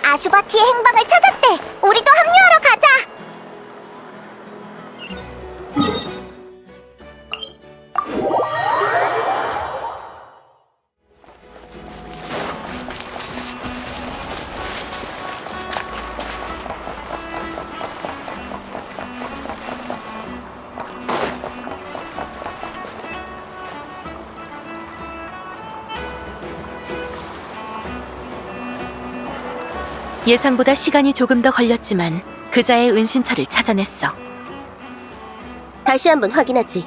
아슈바티의 행방을 찾았대. 우리도 합류하러 가자. 예상보다 시간이 조금 더 걸렸지만 그자의 은신처를 찾아냈어. 다시 한번 확인하지.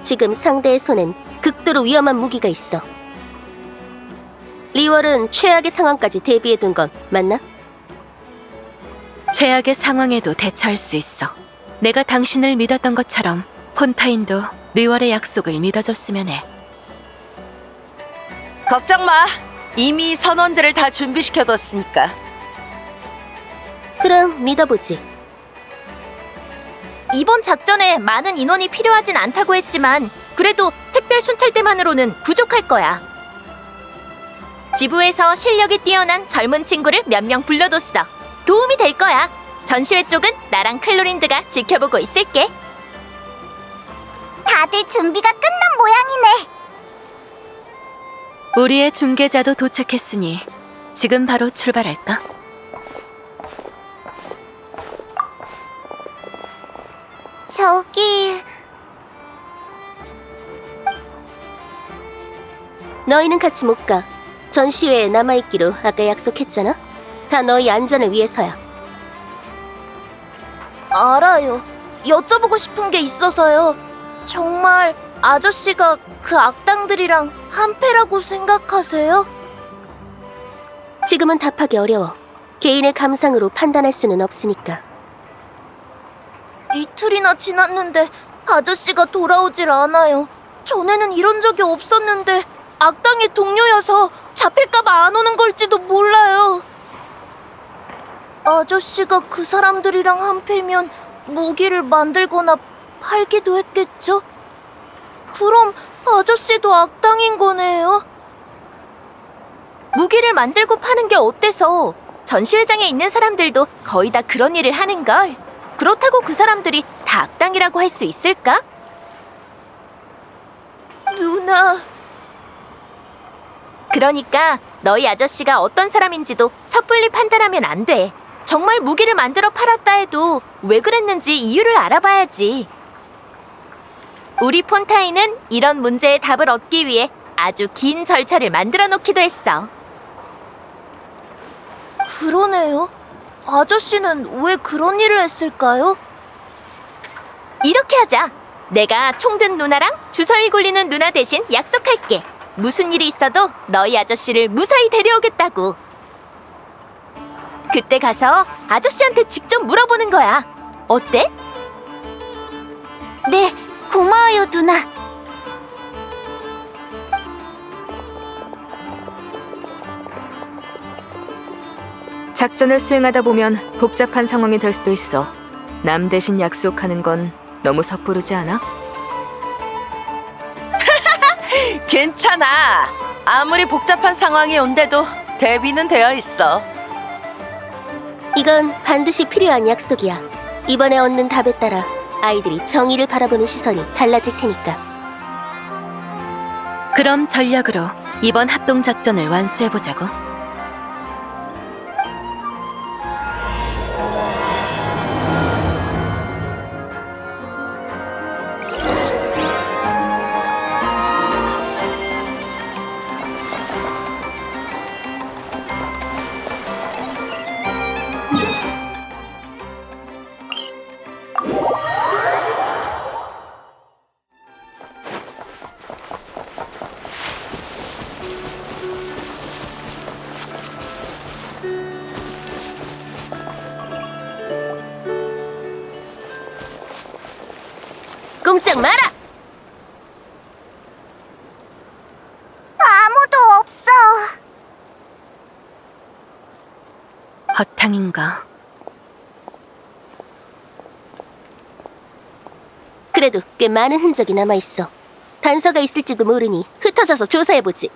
지금 상대의 손엔 극도로 위험한 무기가 있어. 리월은 최악의 상황까지 대비해둔 건 맞나? 최악의 상황에도 대처할 수 있어. 내가 당신을 믿었던 것처럼 폰타인도 리월의 약속을 믿어줬으면 해. 걱정 마. 이미 선원들을 다 준비시켜뒀으니까. 그럼 믿어보지. 이번 작전에 많은 인원이 필요하진 않다고 했지만 그래도 특별 순찰대만으로는 부족할 거야. 지부에서 실력이 뛰어난 젊은 친구를 몇 명 불러뒀어. 도움이 될 거야. 전시회 쪽은 나랑 클로린드가 지켜보고 있을게. 다들 준비가 끝난 모양이네. 우리의 중계자도 도착했으니 지금 바로 출발할까? 저기... 너희는 같이 못 가. 전시회에 남아있기로 아까 약속했잖아? 다 너희 안전을 위해서야. 알아요. 여쭤보고 싶은 게 있어서요. 정말 아저씨가 그 악당들이랑 한패라고 생각하세요? 지금은 답하기 어려워. 개인의 감상으로 판단할 수는 없으니까. 이틀이나 지났는데 아저씨가 돌아오질 않아요. 전에는 이런 적이 없었는데 악당의 동료여서 잡힐까봐 안 오는 걸지도 몰라요. 아저씨가 그 사람들이랑 한패면 무기를 만들거나 팔기도 했겠죠? 그럼 아저씨도 악당인 거네요? 무기를 만들고 파는 게 어때서? 전시회장에 있는 사람들도 거의 다 그런 일을 하는걸. 그렇다고 그 사람들이 다 악당이라고 할 수 있을까? 누나... 그러니까 너희 아저씨가 어떤 사람인지도 섣불리 판단하면 안 돼. 정말 무기를 만들어 팔았다 해도 왜 그랬는지 이유를 알아봐야지. 우리 폰타인은 이런 문제의 답을 얻기 위해 아주 긴 절차를 만들어 놓기도 했어. 그러네요. 아저씨는 왜 그런 일을 했을까요? 이렇게 하자. 내가 총든 누나랑 주사위 굴리는 누나 대신 약속할게. 무슨 일이 있어도 너희 아저씨를 무사히 데려오겠다고. 그때 가서 아저씨한테 직접 물어보는 거야. 어때? 네, 고마워요, 누나. 작전을 수행하다 보면 복잡한 상황이 될 수도 있어. 남 대신 약속하는 건 너무 섣부르지 않아? 괜찮아. 아무리 복잡한 상황이 온데도 대비는 되어 있어. 이건 반드시 필요한 약속이야. 이번에 얻는 답에 따라 아이들이 정의를 바라보는 시선이 달라질 테니까. 그럼 전략으로 이번 합동작전을 완수해보자고. 꼼짝 마라! 아무도 없어. 허탕인가? 그래도 꽤 많은 흔적이 남아있어. 단서가 있을지도 모르니 흩어져서 조사해보지.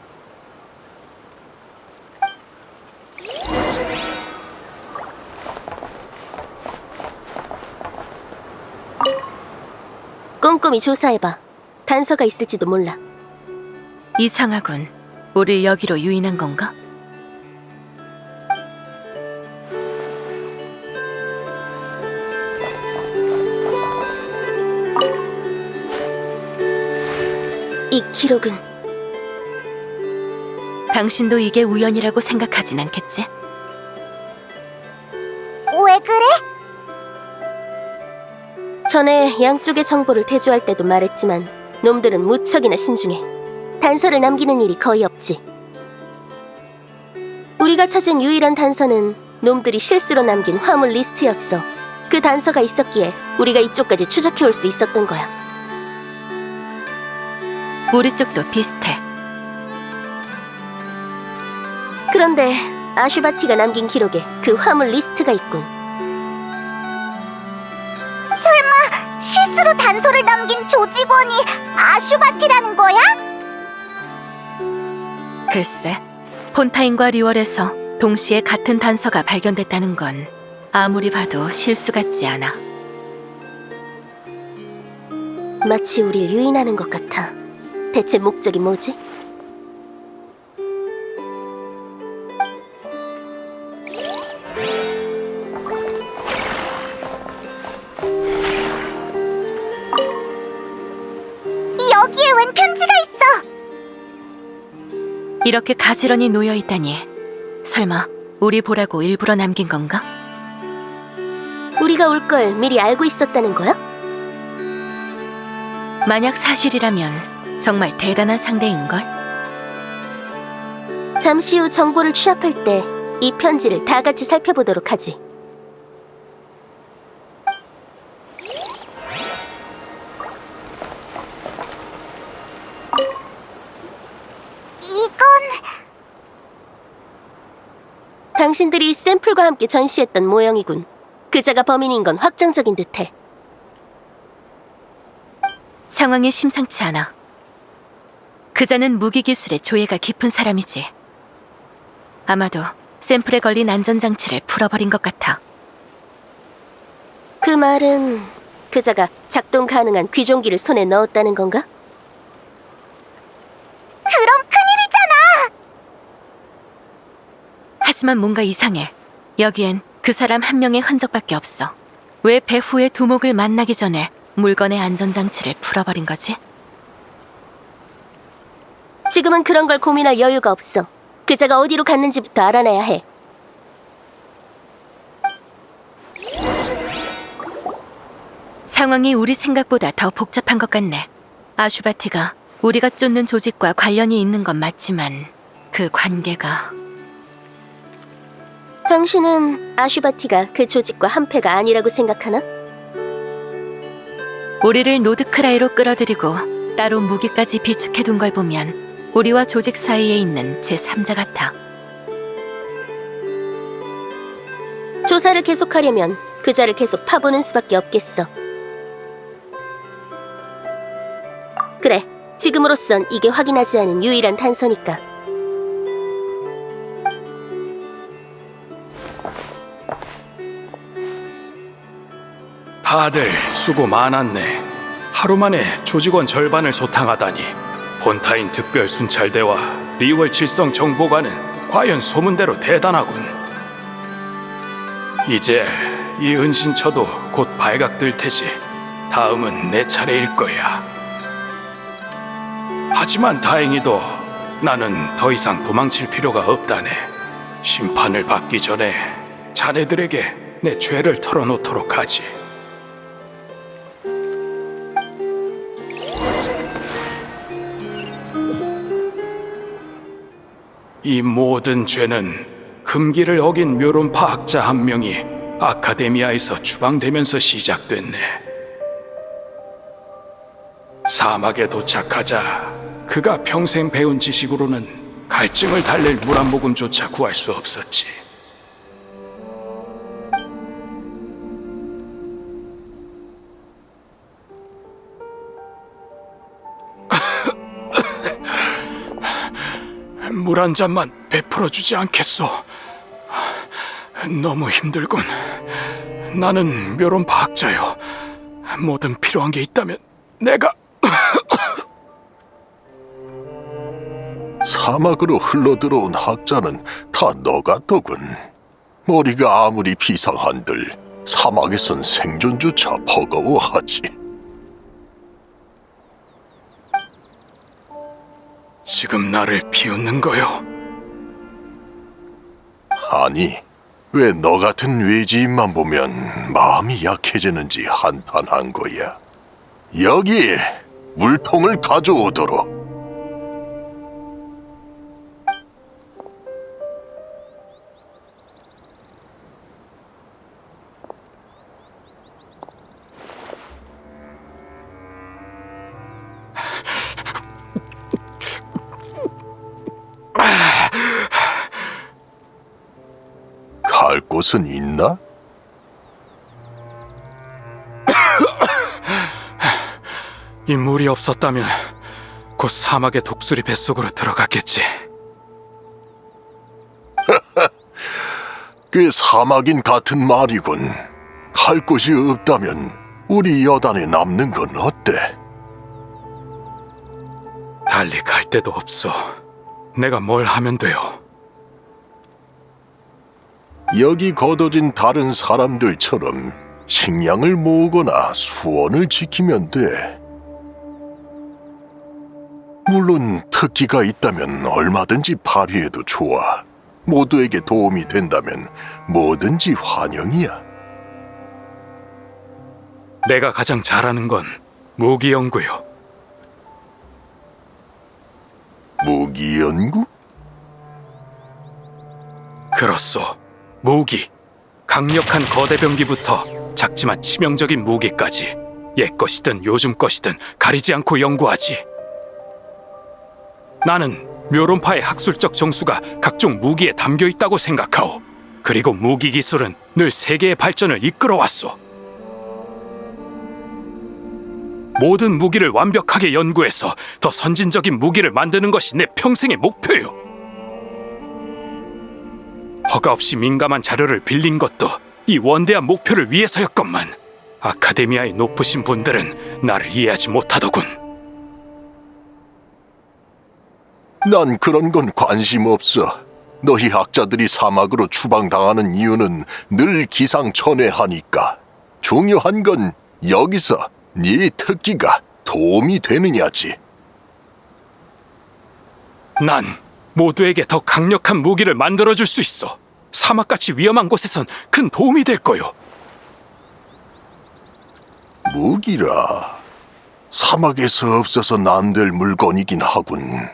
꼼꼼히 조사해봐. 단서가 있을지도 몰라. 이상하군. 우릴 여기로 유인한 건가? 이 기록은 당신도 이게 우연이라고 생각하진 않겠지? 왜 그래? 전에 양쪽의 정보를 대조할 때도 말했지만 놈들은 무척이나 신중해. 단서를 남기는 일이 거의 없지. 우리가 찾은 유일한 단서는 놈들이 실수로 남긴 화물 리스트였어. 그 단서가 있었기에 우리가 이쪽까지 추적해올 수 있었던 거야. 우리 쪽도 비슷해. 그런데 아슈바티가 남긴 기록에 그 화물 리스트가 있군. 설마 실수로 단서를 남긴 조직원이 아슈바티라는 거야? 글쎄, 폰타인과 리월에서 동시에 같은 단서가 발견됐다는 건 아무리 봐도 실수 같지 않아. 마치 우릴 유인하는 것 같아. 대체 목적이 뭐지? 여기에 웬 편지가 있어? 이렇게 가지런히 놓여 있다니. 설마 우리 보라고 일부러 남긴 건가? 우리가 올 걸 미리 알고 있었다는 거야? 만약 사실이라면 정말 대단한 상대인걸? 잠시 후 정보를 취합할 때 이 편지를 다 같이 살펴보도록 하지. 이건 당신들이 샘플과 함께 전시했던 모형이군. 그자가 범인인 건 확정적인 듯해. 상황이 심상치 않아. 그자는 무기 기술에 조예가 깊은 사람이지. 아마도 샘플에 걸린 안전장치를 풀어버린 것 같아. 그 말은 그자가 작동 가능한 귀종기를 손에 넣었다는 건가? 그럼 큰일이잖아! 하지만 뭔가 이상해. 여기엔 그 사람 한 명의 흔적밖에 없어. 왜 배후의 두목을 만나기 전에 물건의 안전장치를 풀어버린 거지? 지금은 그런 걸 고민할 여유가 없어. 그자가 어디로 갔는지부터 알아내야 해. 상황이 우리 생각보다 더 복잡한 것 같네. 아슈바티가 우리가 쫓는 조직과 관련이 있는 건 맞지만 그 관계가... 당신은 아슈바티가 그 조직과 한패가 아니라고 생각하나? 우리를 노드크라이로 끌어들이고 따로 무기까지 비축해둔 걸 보면 우리와 조직 사이에 있는 제3자 같아. 조사를 계속하려면 그자를 계속 파보는 수밖에 없겠어. 그래, 지금으로선 이게 확인하지 않은 유일한 단서니까. 다들 수고 많았네. 하루 만에 조직원 절반을 소탕하다니. 폰타인 특별 순찰대와 리월 칠성 정보관은 과연 소문대로 대단하군. 이제 이 은신처도 곧 발각될 테지. 다음은 내 차례일 거야. 하지만 다행히도 나는 더 이상 도망칠 필요가 없다네. 심판을 받기 전에 자네들에게 내 죄를 털어놓도록 하지. 이 모든 죄는 금기를 어긴 묘론파 학자 한 명이 아카데미아에서 추방되면서 시작됐네. 사막에 도착하자 그가 평생 배운 지식으로는 갈증을 달랠 물 한 모금조차 구할 수 없었지. 물 한 잔만 베풀어 주지 않겠소? 너무 힘들군. 나는 묘론파 학자요. 뭐든 필요한 게 있다면 내가 사막으로 흘러들어온 학자는 다 너 같더군. 머리가 아무리 비상한들 사막에선 생존조차 버거워하지. 지금 나를 비웃는 거요? 아니, 왜 너 같은 외지인만 보면 마음이 약해지는지 한탄한 거야. 여기에 물통을 가져오도록. 갈 곳은 있나? 이 물이 없었다면 곧 사막의 독수리 뱃속으로 들어갔겠지. 꽤 사막인 같은 말이군. 갈 곳이 없다면 우리 여단에 남는 건 어때? 달리 갈 데도 없어. 내가 뭘 하면 돼요? 여기 거둬진 다른 사람들처럼 식량을 모으거나 수원을 지키면 돼. 물론 특기가 있다면 얼마든지 발휘해도 좋아. 모두에게 도움이 된다면 뭐든지 환영이야. 내가 가장 잘하는 건 무기 연구요. 무기 연구? 그렇소. 무기. 강력한 거대 병기부터 작지만 치명적인 무기까지 옛 것이든 요즘 것이든 가리지 않고 연구하지. 나는 묘론파의 학술적 정수가 각종 무기에 담겨 있다고 생각하오. 그리고 무기 기술은 늘 세계의 발전을 이끌어왔소. 모든 무기를 완벽하게 연구해서 더 선진적인 무기를 만드는 것이 내 평생의 목표요. 허가 없이 민감한 자료를 빌린 것도 이 원대한 목표를 위해서였건만 아카데미아의 높으신 분들은 나를 이해하지 못하더군. 난 그런 건 관심 없어. 너희 학자들이 사막으로 추방당하는 이유는 늘 기상천외하니까. 중요한 건 여기서 네 특기가 도움이 되느냐지. 난 모두에게 더 강력한 무기를 만들어줄 수 있어. 사막같이 위험한 곳에선 큰 도움이 될 거요. 무기라. 사막에서 없어서 난될 물건이긴 하군.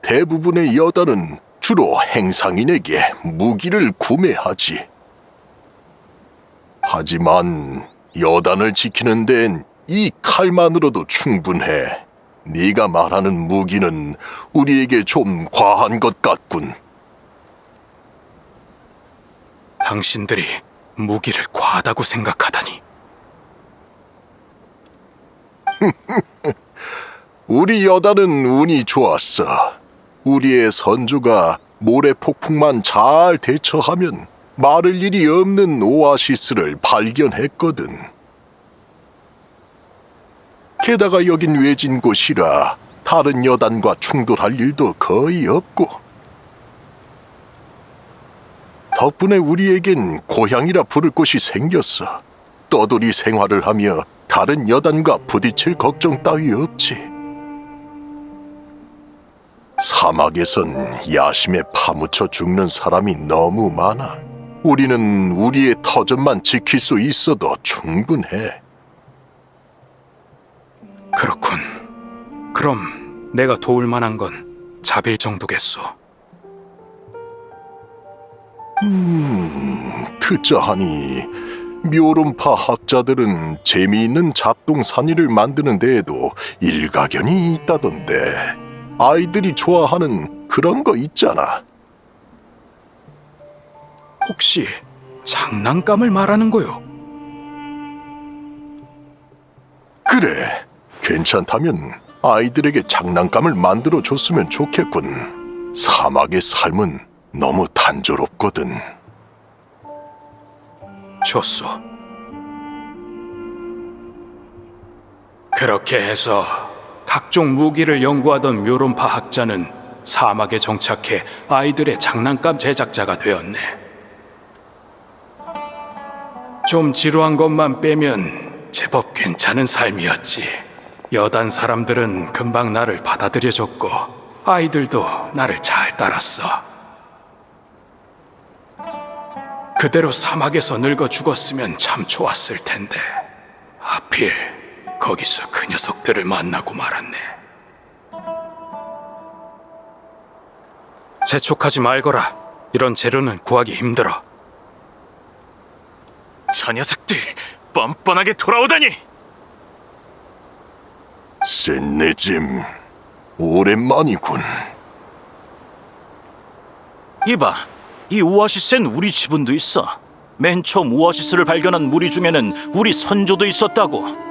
대부분의 여단은 주로 행상인에게 무기를 구매하지. 하지만 여단을 지키는 데엔 이 칼만으로도 충분해. 네가 말하는 무기는 우리에게 좀 과한 것 같군. 당신들이 무기를 과하다고 생각하다니. 우리 여단은 운이 좋았어. 우리의 선조가 모래 폭풍만 잘 대처하면 마를 일이 없는 오아시스를 발견했거든. 게다가 여긴 외진 곳이라 다른 여단과 충돌할 일도 거의 없고, 덕분에 우리에겐 고향이라 부를 곳이 생겼어. 떠돌이 생활을 하며 다른 여단과 부딪힐 걱정 따위 없지. 사막에선 야심에 파묻혀 죽는 사람이 너무 많아. 우리는 우리의 터전만 지킬 수 있어도 충분해. 그렇군. 그럼 내가 도울 만한 건 자빌 정도겠소. 듣자 하니 묘론파 학자들은 재미있는 잡동사니를 만드는 데에도 일가견이 있다던데. 아이들이 좋아하는 그런 거 있잖아. 혹시 장난감을 말하는 거요? 그래, 괜찮다면 아이들에게 장난감을 만들어 줬으면 좋겠군. 사막의 삶은 너무 단조롭거든. 좋소. 그렇게 해서 각종 무기를 연구하던 묘론파 학자는 사막에 정착해 아이들의 장난감 제작자가 되었네. 좀 지루한 것만 빼면 제법 괜찮은 삶이었지. 여단 사람들은 금방 나를 받아들여줬고 아이들도 나를 잘 따랐어. 그대로 사막에서 늙어 죽었으면 참 좋았을 텐데 하필 거기서 그 녀석들을 만나고 말았네. 재촉하지 말거라. 이런 재료는 구하기 힘들어. 저 녀석들 뻔뻔하게 돌아오다니! 샌네짐, 오랜만이군. 이봐, 이 오아시스엔 우리 지분도 있어. 맨 처음 오아시스를 발견한 무리 중에는 우리 선조도 있었다고.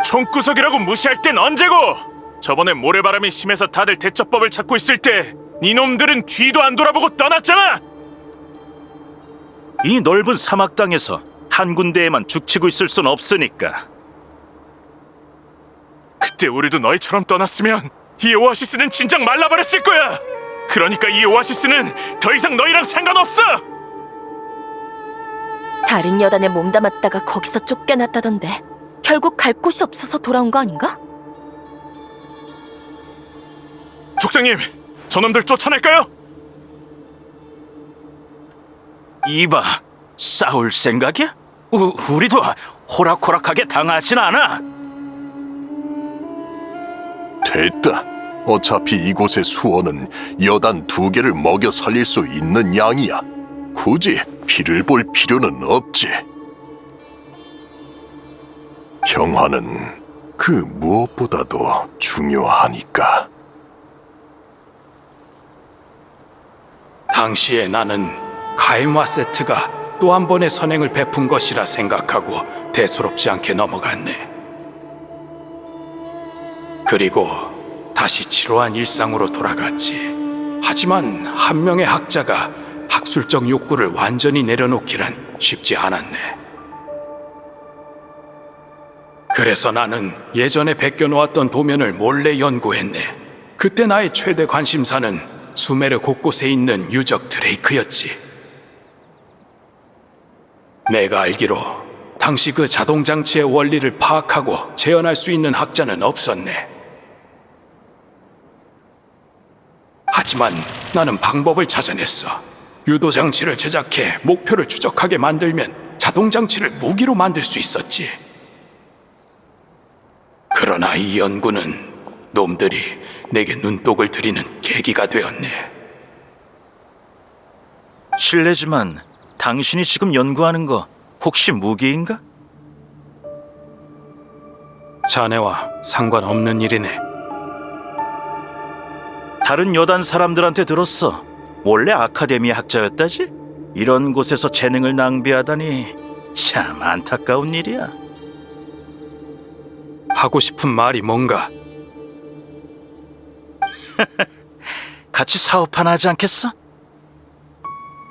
총구석이라고 무시할 땐 언제고! 저번에 모래바람이 심해서 다들 대처법을 찾고 있을 때 니놈들은 뒤도 안 돌아보고 떠났잖아! 이 넓은 사막 땅에서 한 군데에만 죽치고 있을 순 없으니까. 그때 우리도 너희처럼 떠났으면 이 오아시스는 진작 말라버렸을 거야! 그러니까 이 오아시스는 더 이상 너희랑 상관없어! 다른 여단에 몸담았다가 거기서 쫓겨났다던데 결국 갈 곳이 없어서 돌아온 거 아닌가? 족장님, 저놈들 쫓아낼까요? 이봐, 싸울 생각이야? 우리도 호락호락하게 당하진 않아. 됐다. 어차피 이곳의 수원은 여단 2개를 먹여 살릴 수 있는 양이야. 굳이 피를 볼 필요는 없지. 평화는 그 무엇보다도 중요하니까. 당시에 나는 가이마 세트가 또 한 번의 선행을 베푼 것이라 생각하고 대수롭지 않게 넘어갔네. 그리고 다시 지루한 일상으로 돌아갔지. 하지만 한 명의 학자가 학술적 욕구를 완전히 내려놓기란 쉽지 않았네. 그래서 나는 예전에 베껴놓았던 도면을 몰래 연구했네. 그때 나의 최대 관심사는 수메르 곳곳에 있는 유적 드레이크였지. 내가 알기로 당시 그 자동장치의 원리를 파악하고 재현할 수 있는 학자는 없었네. 하지만 나는 방법을 찾아냈어. 유도장치를 제작해 목표를 추적하게 만들면 자동장치를 무기로 만들 수 있었지. 그러나 이 연구는 놈들이 내게 눈독을 들이는 계기가 되었네. 실례지만 당신이 지금 연구하는 거 혹시 무기인가? 자네와 상관없는 일이네. 다른 여단 사람들한테 들었어. 원래 아카데미아 학자였다지? 이런 곳에서 재능을 낭비하다니 참 안타까운 일이야. 하고 싶은 말이 뭔가? 같이 사업 하나 하지 않겠어?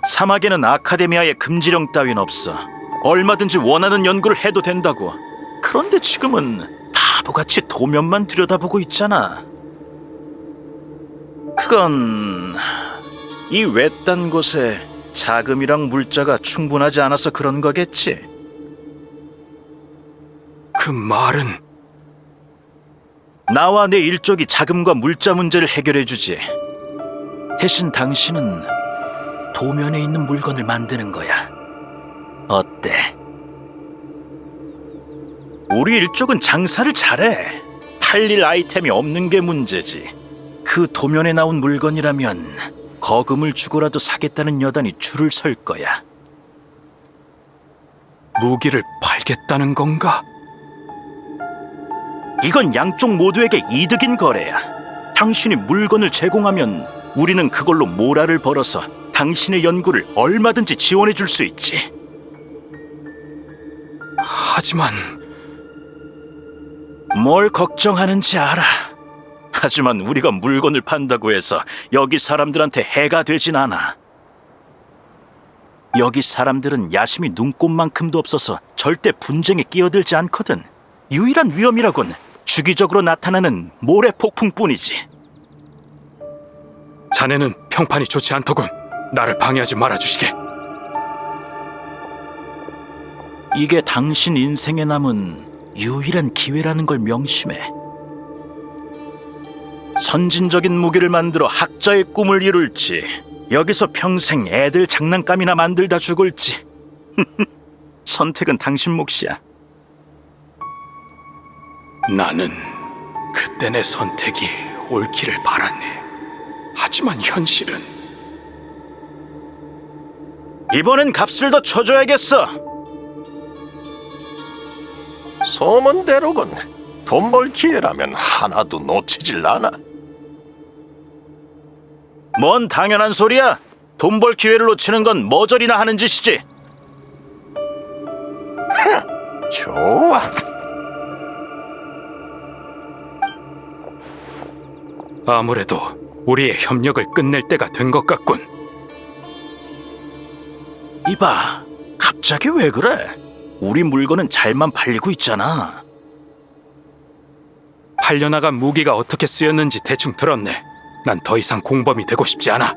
사막에는 아카데미아의 금지령 따윈 없어. 얼마든지 원하는 연구를 해도 된다고. 그런데 지금은 바보같이 도면만 들여다보고 있잖아. 그건 이 외딴 곳에 자금이랑 물자가 충분하지 않아서 그런 거겠지. 그 말은 나와 내 일족이 자금과 물자 문제를 해결해 주지. 대신 당신은 도면에 있는 물건을 만드는 거야. 어때? 우리 일족은 장사를 잘해. 팔릴 아이템이 없는 게 문제지. 그 도면에 나온 물건이라면 거금을 주고라도 사겠다는 여단이 줄을 설 거야. 무기를 팔겠다는 건가? 이건 양쪽 모두에게 이득인 거래야. 당신이 물건을 제공하면 우리는 그걸로 모라를 벌어서 당신의 연구를 얼마든지 지원해 줄 수 있지. 하지만 뭘 걱정하는지 알아. 하지만 우리가 물건을 판다고 해서 여기 사람들한테 해가 되진 않아. 여기 사람들은 야심이 눈꼽만큼도 없어서 절대 분쟁에 끼어들지 않거든. 유일한 위험이라곤 주기적으로 나타나는 모래 폭풍뿐이지. 자네는 평판이 좋지 않더군. 나를 방해하지 말아주시게. 이게 당신 인생에 남은 유일한 기회라는 걸 명심해. 선진적인 무기를 만들어 학자의 꿈을 이룰지, 여기서 평생 애들 장난감이나 만들다 죽을지. 선택은 당신 몫이야. 나는 그때 내 선택이 옳기를 바랐네. 하지만 현실은 이번엔 값을 더 쳐줘야겠어. 소문대로군. 돈 벌 기회라면 하나도 놓치질 않아. 뭔 당연한 소리야. 돈 벌 기회를 놓치는 건 머저리나 하는 짓이지. 좋아. 아무래도 우리의 협력을 끝낼 때가 된 것 같군. 이봐, 갑자기 왜 그래? 우리 물건은 잘만 팔리고 있잖아. 팔려나간 무기가 어떻게 쓰였는지 대충 들었네. 난 더 이상 공범이 되고 싶지 않아.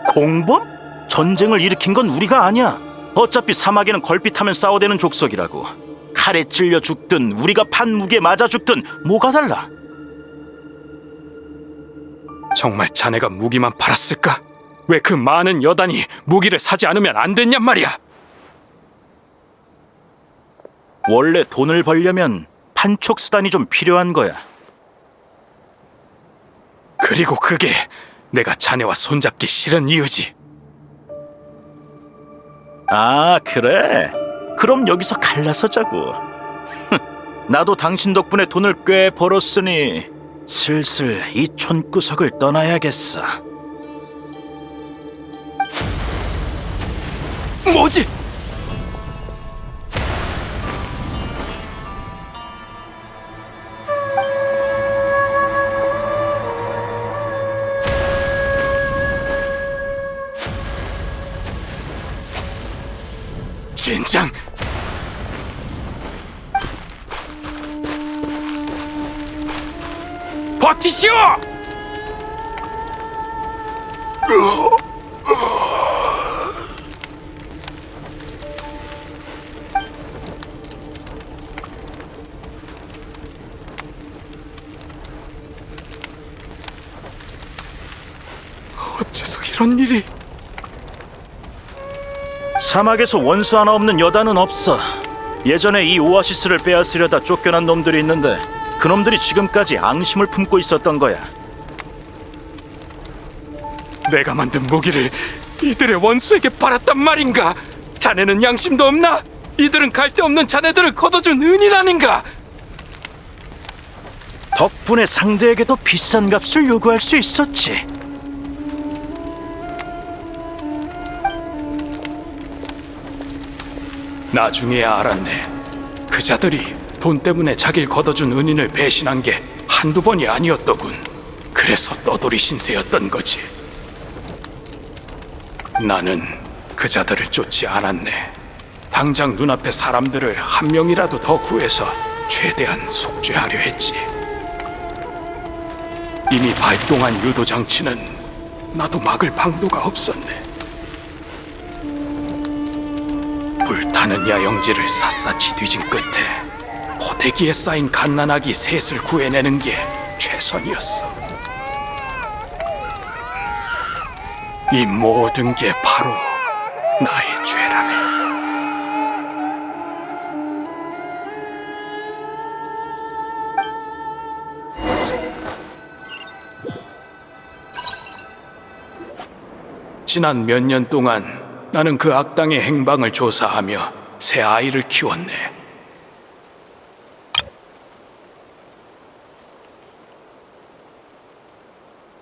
공범? 전쟁을 일으킨 건 우리가 아니야. 어차피 사막에는 걸핏하면 싸워대는 족속이라고. 칼에 찔려 죽든 우리가 판 무기에 맞아 죽든 뭐가 달라? 정말 자네가 무기만 팔았을까? 왜 그 많은 여단이 무기를 사지 않으면 안 됐냔 말이야. 원래 돈을 벌려면 판촉 수단이 좀 필요한 거야. 그리고 그게 내가 자네와 손잡기 싫은 이유지. 아, 그래? 그럼 여기서 갈라서 자고. 나도 당신 덕분에 돈을 꽤 벌었으니 슬슬 이 촌구석을 떠나야겠어. 뭐지? 젠장! 버티시오! 어째서 이런 일이? 사막에서 원수 하나 없는 여단은 없어. 예전에 이 오아시스를 빼앗으려다 쫓겨난 놈들이 있는데 그 놈들이 지금까지 앙심을 품고 있었던 거야. 내가 만든 무기를 이들의 원수에게 팔았단 말인가? 자네는 양심도 없나? 이들은 갈데 없는 자네들을 걷어준 은인 아닌가? 덕분에 상대에게 더 비싼 값을 요구할 수 있었지. 나중에야 알았네. 그 자들이 돈 때문에 자기를 걷어준 은인을 배신한 게 한두 번이 아니었더군. 그래서 떠돌이 신세였던 거지. 나는 그 자들을 쫓지 않았네. 당장 눈앞에 사람들을 한 명이라도 더 구해서 최대한 속죄하려 했지. 이미 발동한 유도 장치는 나도 막을 방도가 없었네. 불타는 야영지를 샅샅이 뒤진 끝에 포대기에 쌓인 갓난아기 셋을 구해내는 게 최선이었어. 이 모든 게 바로 나의 죄라네. 지난 몇 년 동안 나는 그 악당의 행방을 조사하며 새 아이를 키웠네.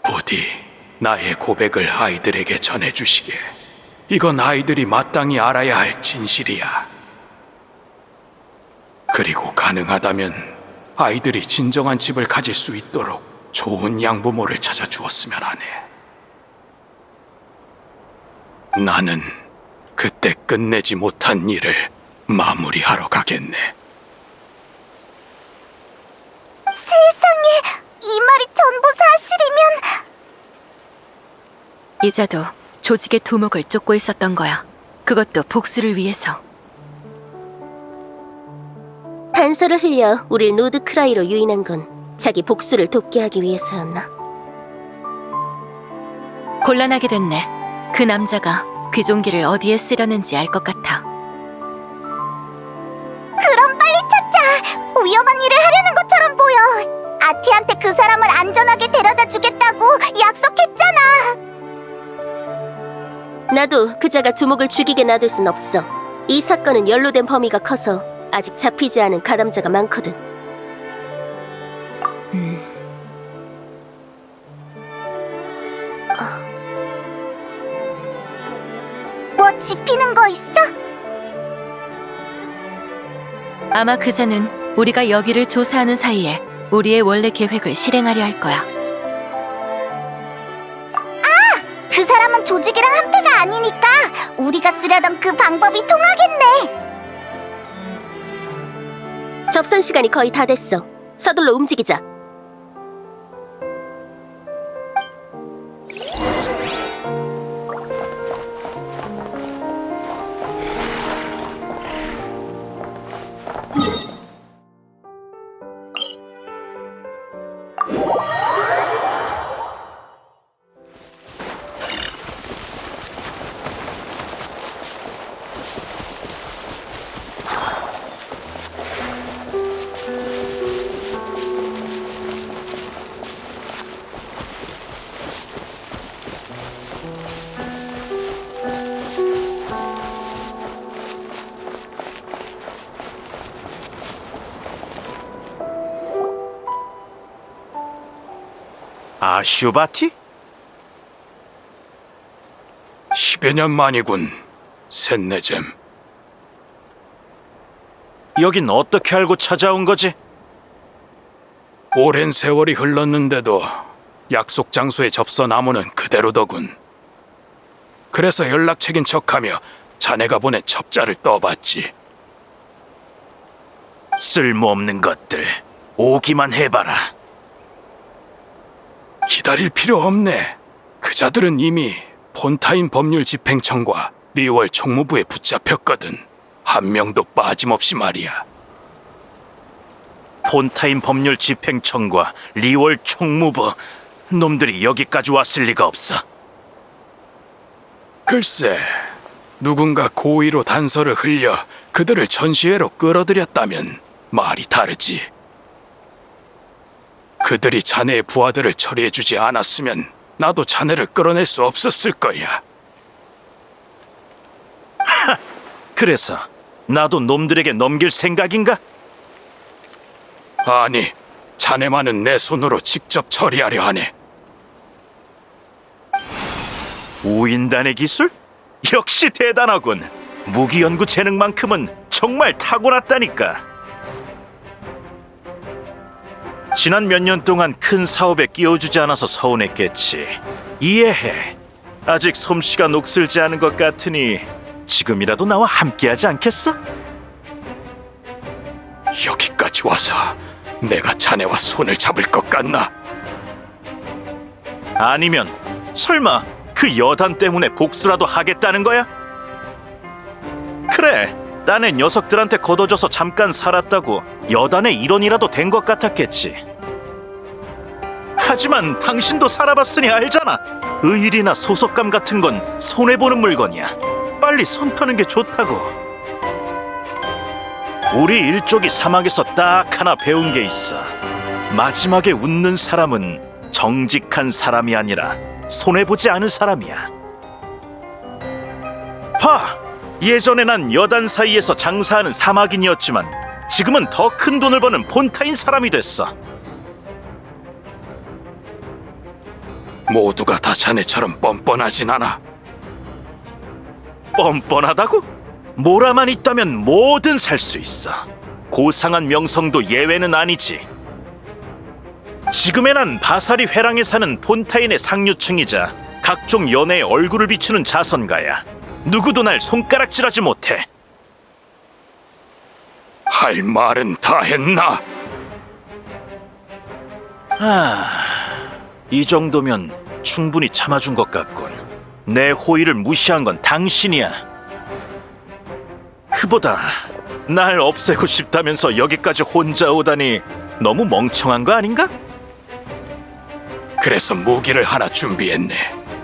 부디 나의 고백을 아이들에게 전해주시게. 이건 아이들이 마땅히 알아야 할 진실이야. 그리고 가능하다면 아이들이 진정한 집을 가질 수 있도록 좋은 양부모를 찾아주었으면 하네. 나는 그때 끝내지 못한 일을 마무리하러 가겠네. 세상에, 이 말이 전부 사실이면 이자도 조직의 두목을 쫓고 있었던 거야. 그것도 복수를 위해서. 단서를 흘려 우릴 노드크라이로 유인한 건 자기 복수를 돕게 하기 위해서였나? 곤란하게 됐네. 그 남자가 귀종기를 어디에 쓰려는지 알 것 같아. 그럼 빨리 찾자. 위험한 일을 하려는 것처럼 보여. 아티한테 그 사람을 안전하게 데려다 주겠다고 약속했잖아. 나도 그자가 두목을 죽이게 놔둘 순 없어. 이 사건은 연루된 범위가 커서 아직 잡히지 않은 가담자가 많거든. 뭐 짚히는 거 있어? 아마 그자는 우리가 여기를 조사하는 사이에 우리의 원래 계획을 실행하려 할 거야. 그 사람은 조직이랑 한패가 아니니까 우리가 쓰려던 그 방법이 통하겠네. 접선 시간이 거의 다 됐어. 서둘러 움직이자. 아슈바티? 10여 년 만이군, 셋네잼. 여긴 어떻게 알고 찾아온 거지? 오랜 세월이 흘렀는데도 약속 장소의 접선 암호는 그대로더군. 그래서 연락책인 척하며 자네가 보낸 첩자를 떠봤지. 쓸모없는 것들, 오기만 해봐라. 기다릴 필요 없네. 그자들은 이미 폰타인 법률 집행청과 리월 총무부에 붙잡혔거든. 한 명도 빠짐없이 말이야. 폰타인 법률 집행청과 리월 총무부, 놈들이 여기까지 왔을 리가 없어. 글쎄, 누군가 고의로 단서를 흘려 그들을 전시회로 끌어들였다면 말이 다르지. 그들이 자네의 부하들을 처리해주지 않았으면 나도 자네를 끌어낼 수 없었을 거야. 그래서 나도 놈들에게 넘길 생각인가? 아니, 자네만은 내 손으로 직접 처리하려 하네. 우인단의 기술? 역시 대단하군. 무기연구 재능만큼은 정말 타고났다니까. 지난 몇 년 동안 큰 사업에 끼워주지 않아서 서운했겠지. 이해해. 아직 솜씨가 녹슬지 않은 것 같으니 지금이라도 나와 함께하지 않겠어? 여기까지 와서 내가 자네와 손을 잡을 것 같나? 아니면 설마 그 여단 때문에 복수라도 하겠다는 거야? 그래, 딴의 녀석들한테 걷어져서 잠깐 살았다고 여단의 일원이라도 된 것 같았겠지. 하지만 당신도 살아봤으니 알잖아. 의일이나 소속감 같은 건 손해보는 물건이야. 빨리 손 터는 게 좋다고. 우리 일족이 사막에서 딱 하나 배운 게 있어. 마지막에 웃는 사람은 정직한 사람이 아니라 손해보지 않은 사람이야. 봐! 예전에 난 여단 사이에서 장사하는 사막인이었지만 지금은 더 큰 돈을 버는 폰타인 사람이 됐어. 모두가 다 자네처럼 뻔뻔하진 않아. 뻔뻔하다고? 모라만 있다면 뭐든 살 수 있어. 고상한 명성도 예외는 아니지. 지금의 난 바사리 회랑에 사는 폰타인의 상류층이자 각종 연애에 얼굴을 비추는 자선가야. 누구도 날 손가락질하지 못해. 할 말은 다 했나? 이 정도면 충분히 참아준 것 같군. 내 호의를 무시한 건 당신이야. 그보다 날 없애고 싶다면서 여기까지 혼자 오다니 너무 멍청한 거 아닌가? 그래서 무기를 하나 준비했네.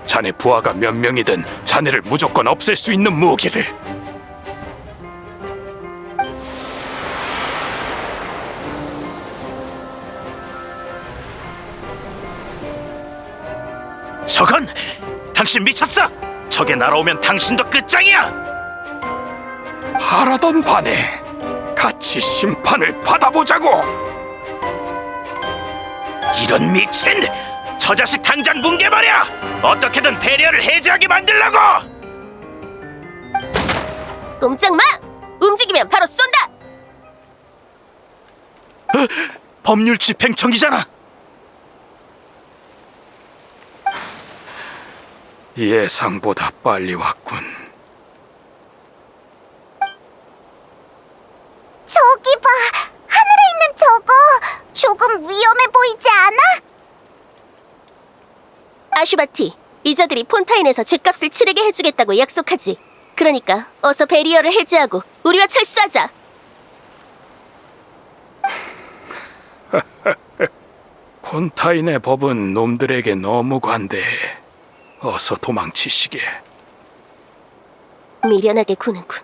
자네 부하가 몇 명이든 자네를 무조건 없앨 수 있는 무기를. 저건 당신 미쳤어! 저게 날아오면 당신도 끝장이야! 하라던 바네. 같이 심판을 받아보자고. 이런 미친! 저 자식 당장 뭉개버려! 어떻게든 배려를 해제하게 만들라고! 꼼짝 마! 움직이면 바로 쏜다! 법률 집행청이잖아! 예상보다 빨리 왔군. 저기 봐! 하늘에 있는 저거! 조금 위험해 보이지 않아? 아슈바티, 이자들이 폰타인에서 죗값을 치르게 해주겠다고 약속하지. 그러니까 어서 베리어를 해제하고 우리와 철수하자. 폰타인의 법은 놈들에게 너무 관대해. 어서 도망치시게. 미련하게 구는군.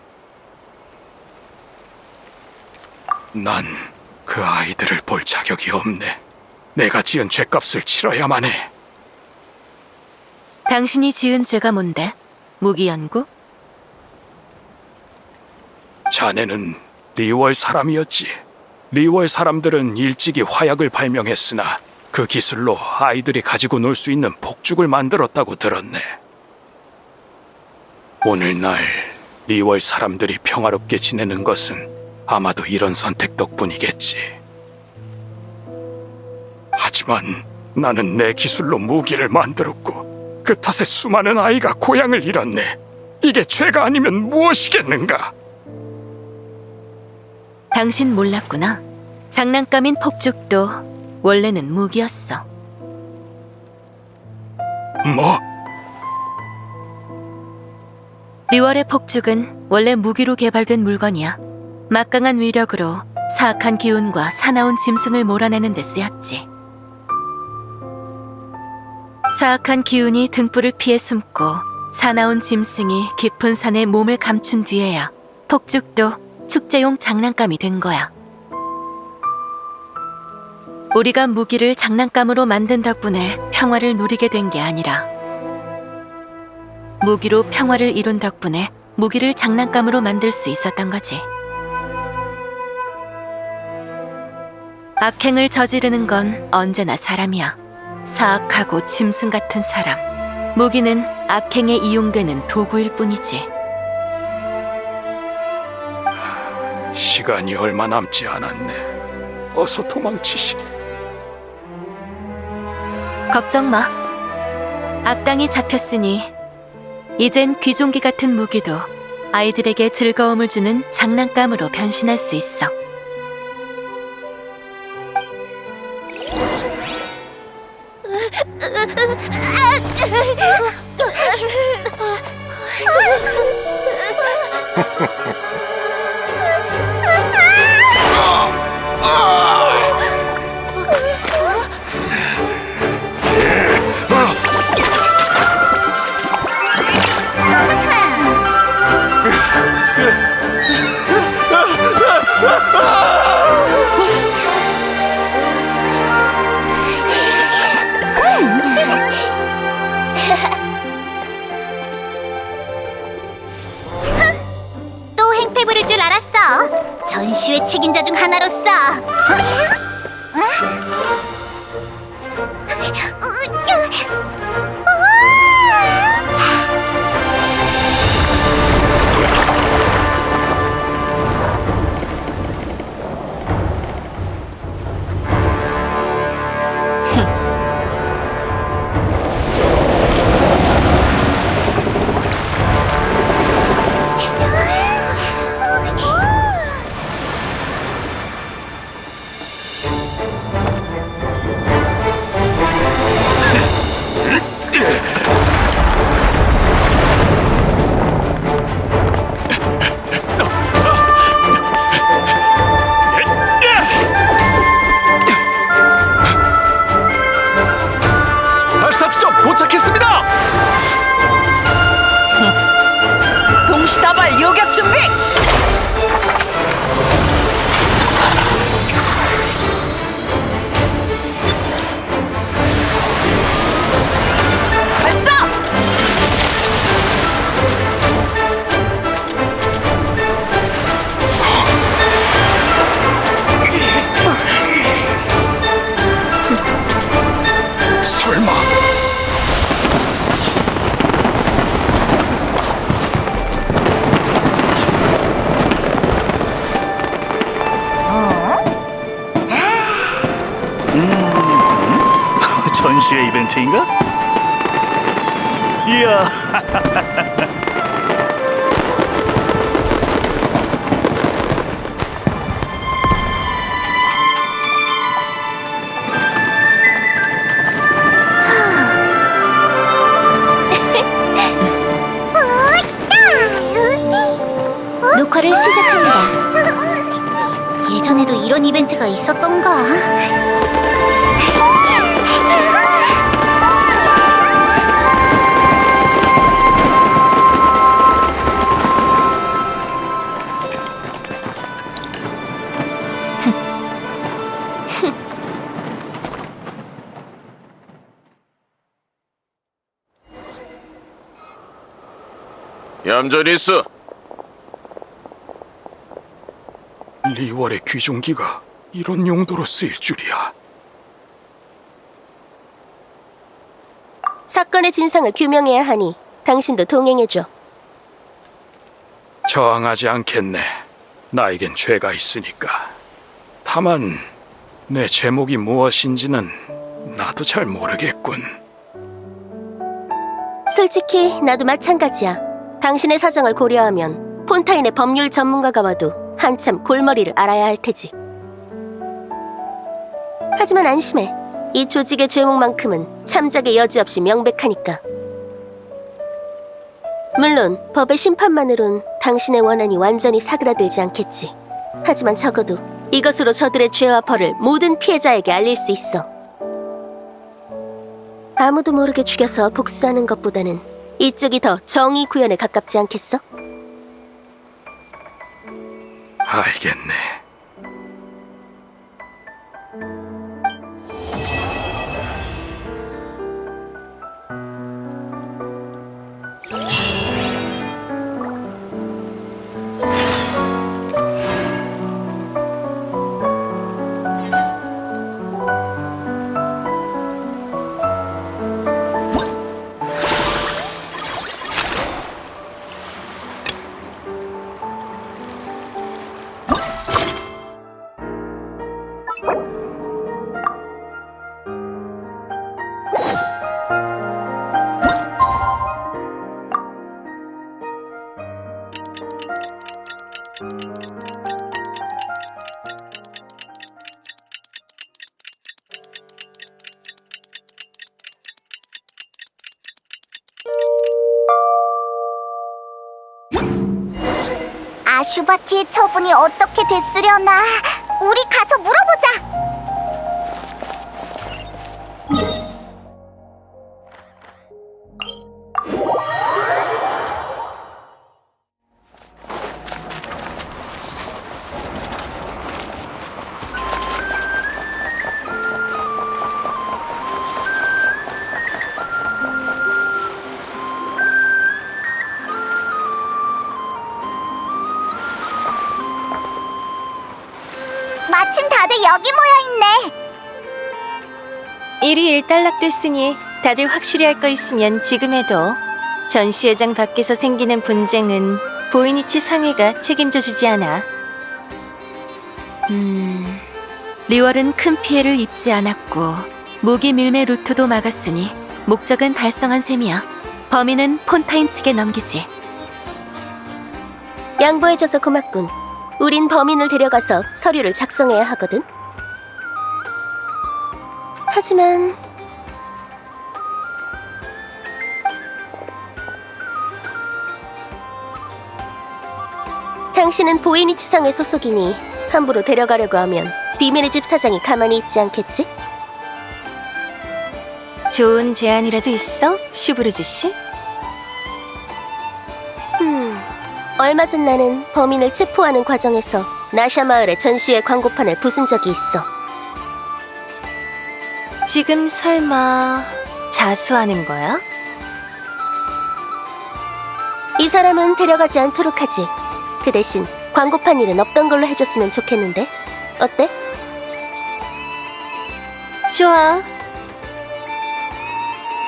난 그 아이들을 볼 자격이 없네. 내가 지은 죄값을 치러야만 해. 당신이 지은 죄가 뭔데? 무기 연구? 자네는 리월 사람이었지. 리월 사람들은 일찍이 화약을 발명했으나 그 기술로 아이들이 가지고 놀 수 있는 폭죽을 만들었다고 들었네. 오늘날 리월 사람들이 평화롭게 지내는 것은 아마도 이런 선택 덕분이겠지. 하지만 나는 내 기술로 무기를 만들었고 그 탓에 수많은 아이가 고향을 잃었네. 이게 죄가 아니면 무엇이겠는가? 당신 몰랐구나. 장난감인 폭죽도 원래는 무기였어. 뭐? 리월의 폭죽은 원래 무기로 개발된 물건이야. 막강한 위력으로 사악한 기운과 사나운 짐승을 몰아내는 데 쓰였지. 사악한 기운이 등불을 피해 숨고 사나운 짐승이 깊은 산에 몸을 감춘 뒤에야 폭죽도 축제용 장난감이 된 거야. 우리가 무기를 장난감으로 만든 덕분에 평화를 누리게 된 게 아니라 무기로 평화를 이룬 덕분에 무기를 장난감으로 만들 수 있었던 거지. 악행을 저지르는 건 언제나 사람이야. 사악하고 짐승 같은 사람. 무기는 악행에 이용되는 도구일 뿐이지. 시간이 얼마 남지 않았네. 어서 도망치시게. 걱정 마. 악당이 잡혔으니 이젠 귀종기 같은 무기도 아이들에게 즐거움을 주는 장난감으로 변신할 수 있어. 또 행패 부릴 줄 알았어. 전시회 책임자 중 하나로서. 도착했습니다. 동시다발 요격 준비! 발사! 설마 전시회 이벤트인가? 이야, 녹화를 시작합니다. 예전에도 이런 이벤트가 있었던가? 얌전히 있어. 리월의 귀중기가 이런 용도로 쓰일 줄이야. 사건의 진상을 규명해야 하니 당신도 동행해줘. 저항하지 않겠네. 나에겐 죄가 있으니까. 다만 내 제목이 무엇인지는 나도 잘 모르겠군. 솔직히 나도 마찬가지야. 당신의 사정을 고려하면 폰타인의 법률 전문가가 와도 한참 골머리를 앓아야 할 테지. 하지만 안심해. 이 조직의 죄목만큼은 참작의 여지 없이 명백하니까. 물론 법의 심판만으론 당신의 원한이 완전히 사그라들지 않겠지. 하지만 적어도 이것으로 저들의 죄와 벌을 모든 피해자에게 알릴 수 있어. 아무도 모르게 죽여서 복수하는 것보다는 이쪽이 더 정의 구현에 가깝지 않겠어? 알겠네. 아슈바티의 처분이 어떻게 됐으려나? 우리 가서 물어보자. 마침 다들 여기 모여있네. 일이 일단락됐으니 다들 확실히 할 거 있으면 지금 해도. 전시회장 밖에서 생기는 분쟁은 보이니치 상회가 책임져 주지 않아. 리월은 큰 피해를 입지 않았고 무기 밀매 루트도 막았으니 목적은 달성한 셈이야. 범인은 폰타인 측에 넘기지. 양보해줘서 고맙군. 우린 범인을 데려가서 서류를 작성해야 하거든. 하지만 당신은 보이니치상의 소속이니 함부로 데려가려고 하면 비밀의 집 사장이 가만히 있지 않겠지? 좋은 제안이라도 있어, 슈브르즈 씨? 얼마 전 나는 범인을 체포하는 과정에서 나샤 마을의 전시회 광고판을 부순 적이 있어. 지금 설마 자수하는 거야? 이 사람은 데려가지 않도록 하지. 그 대신 광고판 일은 없던 걸로 해줬으면 좋겠는데? 어때? 좋아.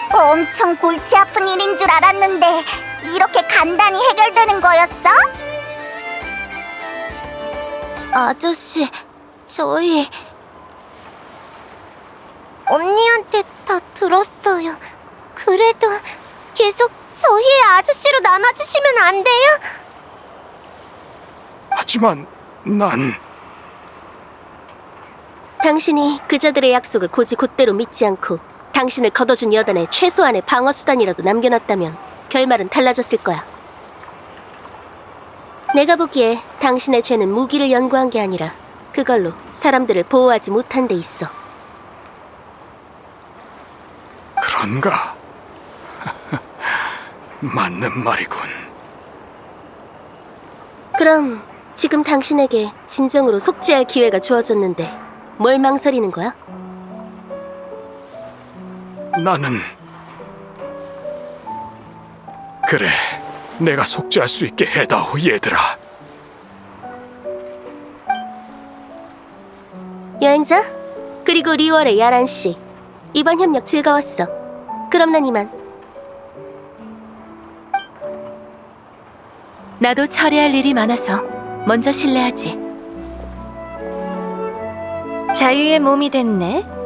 엄청 골치 아픈 일인 줄 알았는데 이렇게 간단히 해결되는 거였어? 아저씨, 저희... 언니한테 다 들었어요. 그래도 계속 저희의 아저씨로 남아주시면 안 돼요? 하지만 난 당신이 그자들의 약속을 곧이곧대로 믿지 않고 당신을 걷어준 여단에 최소한의 방어수단이라도 남겨놨다면 결말은 달라졌을 거야. 내가 보기에 당신의 죄는 무기를 연구한 게 아니라 그걸로 사람들을 보호하지 못한 데 있어. 그런가? 맞는 말이군. 그럼 지금 당신에게 진정으로 속죄할 기회가 주어졌는데 뭘 망설이는 거야? 나는 그래, 내가 속죄할 수 있게 해다오, 얘들아. 여행자? 그리고 리월의 야란 씨, 이번 협력 즐거웠어. 그럼 난 이만. 나도 처리할 일이 많아서 먼저 실례하지. 자유의 몸이 됐네.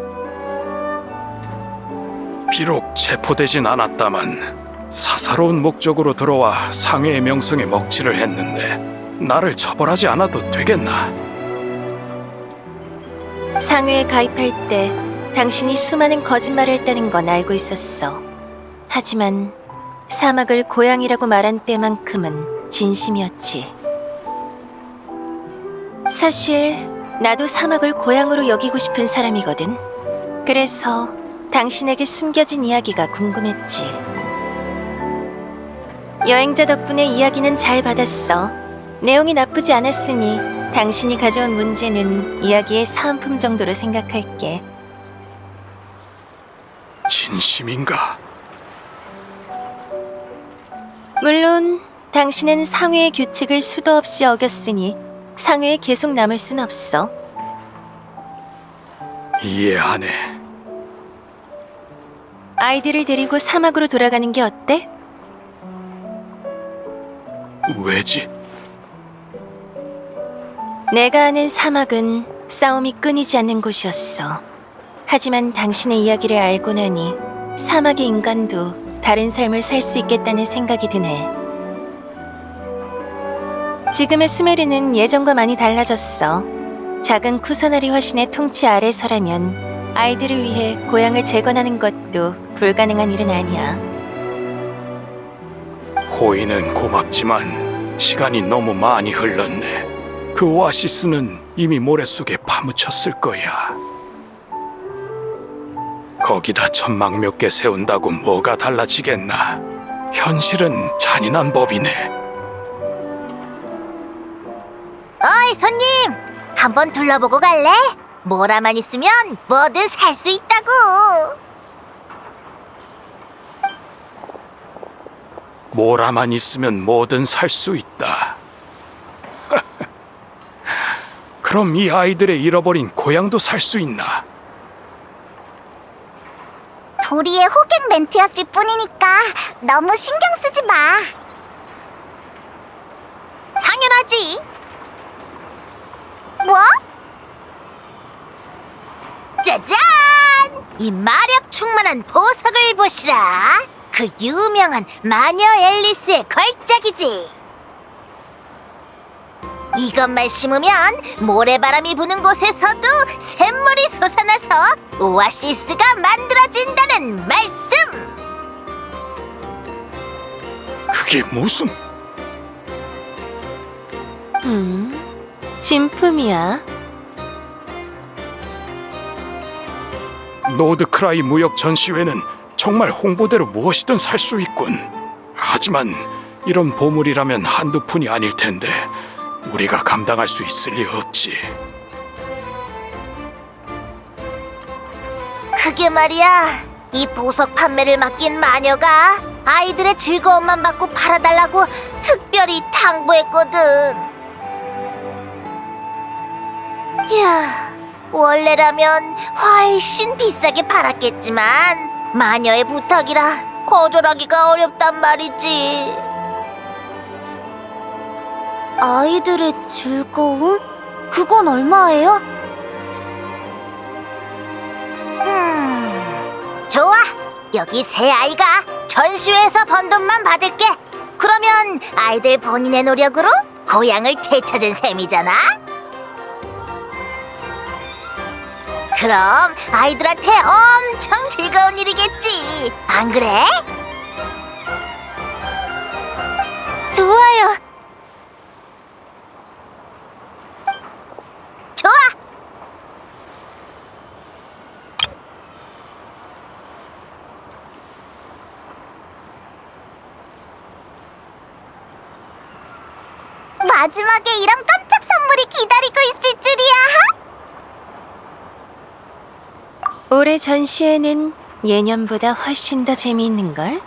비록 체포되진 않았다만 사사로운 목적으로 들어와 상해의 명성에 먹칠을 했는데 나를 처벌하지 않아도 되겠나? 상회에 가입할 때 당신이 수많은 거짓말을 했다는 건 알고 있었어. 하지만 사막을 고향이라고 말한 때만큼은 진심이었지. 사실 나도 사막을 고향으로 여기고 싶은 사람이거든. 그래서 당신에게 숨겨진 이야기가 궁금했지. 여행자 덕분에 이야기는 잘 받았어. 내용이 나쁘지 않았으니 당신이 가져온 문제는 이야기의 사은품 정도로 생각할게. 진심인가? 물론 당신은 상회의 규칙을 수도 없이 어겼으니 상회에 계속 남을 순 없어. 이해하네. 아이들을 데리고 사막으로 돌아가는 게 어때? 왜지? 내가 아는 사막은 싸움이 끊이지 않는 곳이었어. 하지만 당신의 이야기를 알고 나니 사막의 인간도 다른 삶을 살 수 있겠다는 생각이 드네. 지금의 수메르는 예전과 많이 달라졌어. 작은 쿠사나리 화신의 통치 아래서라면 아이들을 위해 고향을 재건하는 것도 불가능한 일은 아니야. 호의는 고맙지만 시간이 너무 많이 흘렀네. 그 오아시스는 이미 모래 속에 파묻혔을 거야. 거기다 천막 몇 개 세운다고 뭐가 달라지겠나. 현실은 잔인한 법이네. 어이 손님, 한번 둘러보고 갈래? 모라만 있으면 뭐든 살 수 있다고. 모라만 있으면 뭐든 살 수 있다. 그럼 이 아이들의 잃어버린 고향도 살 수 있나? 도리의 호갱 멘트였을 뿐이니까 너무 신경 쓰지 마. 당연하지. 뭐? 짜잔! 이 마력 충만한 보석을 보시라. 그 유명한 마녀 앨리스의 걸작이지. 이것만 심으면 모래바람이 부는 곳에서도 샘물이 솟아나서 오아시스가 만들어진다는 말씀! 그게 무슨... 진품이야. 노드크라이 무역 전시회는 정말 홍보대로 무엇이든 살 수 있군. 하지만 이런 보물이라면 한두 푼이 아닐 텐데 우리가 감당할 수 있을 리 없지. 그게 말이야, 이 보석 판매를 맡긴 마녀가 아이들의 즐거움만 받고 팔아달라고 특별히 당부했거든. 이야, 원래라면 훨씬 비싸게 팔았겠지만 마녀의 부탁이라 거절하기가 어렵단 말이지. 아이들의 즐거움? 그건 얼마예요? 좋아. 여기 새 아이가 전시회에서 번 돈만 받을게. 그러면 아이들 본인의 노력으로 고향을 되찾은 셈이잖아. 그럼 아이들한테 엄청 즐거운 일이겠지. 안 그래? 좋아요. 좋아. 마지막에 이런 깜짝 선물이 기다리고 있을 줄이야. 올해 전시회는 예년보다 훨씬 더 재미있는걸?